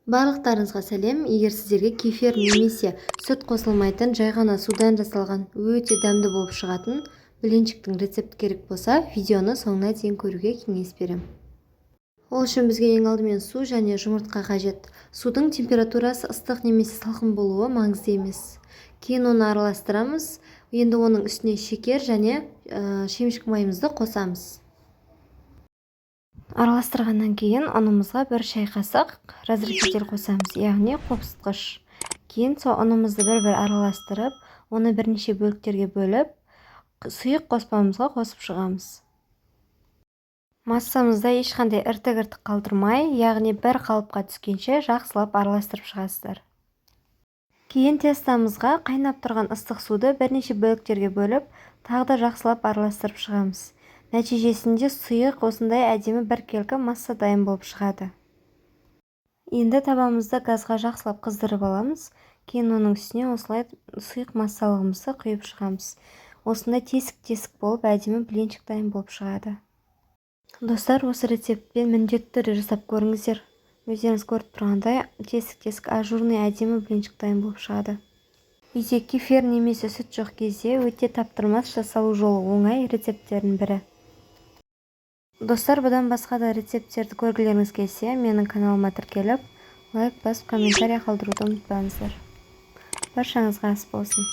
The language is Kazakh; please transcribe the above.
Барлықтарыңызға сәлем. Егер сіздерге кефир немесе сүт қосылмайтын жай ғана судан жасалған өте дәмді болып шығатын блинчиктің рецепті керек болса, видеоны соңына дейін көруге кеңес беремін. Ол үшін бізге ең алдымен су және жұмыртқа қажет. Судың температурасы ыстық немесе салқын болуы маңызды емес. Кейін оны араластырамыз. Енді оның үстіне шекер және шемішкі майымызды қосамыз. Араластырғаннан кейін ұнымызға бір шай қасық разрыхитель қосамыз, яғни қопсытқыш. Кейін сол ұнымызды бір араластырып, оны бірнеше бөліктерге бөліп, сұйық қоспамызға қосып шығамыз. Массамызда ешқандай іртік қалдырмай, яғни бір қалыпқа түскенше жақсылап араластырып шығасыздар. Кейін тестамызға қайнап тұрған ыстық суды бірнеше бөліктерге бөліп, тағы да жақсылап араластырып шығамыз. Нәтижесінде сұйық осындай әдемі бір келкі масса дайын болып шығады. Енді табамызды газға жақсылап қыздырып аламыз. Кейін оның үстіне осылай сұйық массалығымызды құйып шығамыз. Осындай тесік-тесік болып әдемі блинчик дайын болып шығады. Достар, осы рецептпен міндетті түрде жасап көріңіздер. Өздеріңіз көріп тұрғандай тесік-тесік ажурный әдемі блинчик дайын болып шығады. Үйде кефир немесе сүт жоқ кезде өте таптырмас, жасалу жолы оңай рецепттердің бірі. Достар, бұдан басқа да рецепттерді көргілеріңіз келсе, менің каналыма тіркеліп, лайк басып, комментарий қалдыруды ұмытпаңыздар. Баршаңызға ас болсын.